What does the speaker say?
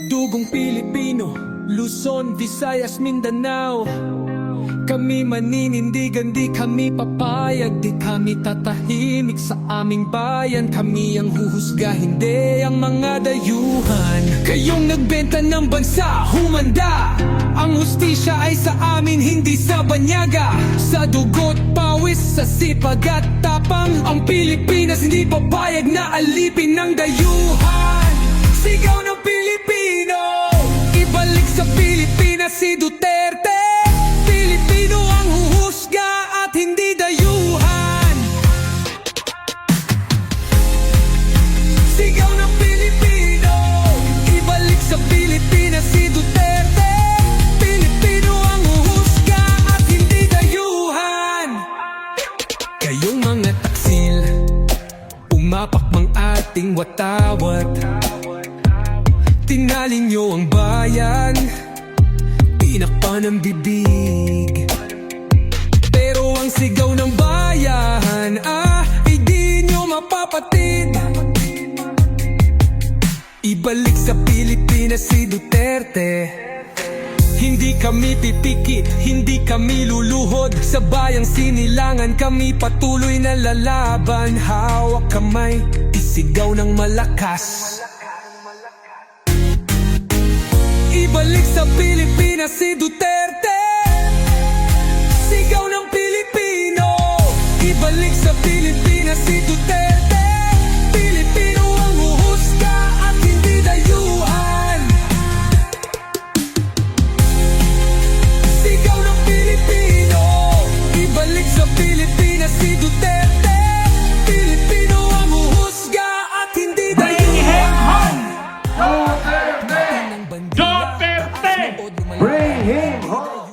Dugong Pilipino, Luzon, Visayas, Mindanao. Kami maninindigan, di kami papayag, di kami tatahimik sa aming bayan. Kami ang huhusga, hindi ang mga dayuhan. Kayong nagbenta ng bansa, humanda. Ang hustisya ay sa amin, hindi sa banyaga. Sa dugo't pawis, sa sipag at tapang, ang Pilipinas hindi papayag na alipin ng dayuhan. Sigaw ng Pilipino, ibalik sa Pilipinas si Duterte. Pilipino ang huhusga at hindi dayuhan. Sigaw ng Pilipino, ibalik sa Pilipinas si Duterte. Pilipino ang huhusga at hindi dayuhan. Kayong mga taksil, umapak mang ating watawat. Tinali nyo ang bayan, tinakpan ang bibig. Pero ang sigaw ng bayan, ay di nyo mapapatid. Ibalik sa Pilipinas si Duterte. Hindi kami pipiki, hindi kami luluhod. Sa bayang sinilangan kami patuloy na lalaban. Hawak kamay, isigaw ng malakas. Ibalik sa Pilipinas si Duterte. Sigaw ng Pilipino, ibalik sa Pilipinas si Duterte. Pilipino ang huhusga at hindi dayuhan. Sigaw ng Pilipino, ibalik sa Pilipinas si Duterte. Pilipino ang huhusga at hindi dayuhan. Duterte! Bring him home!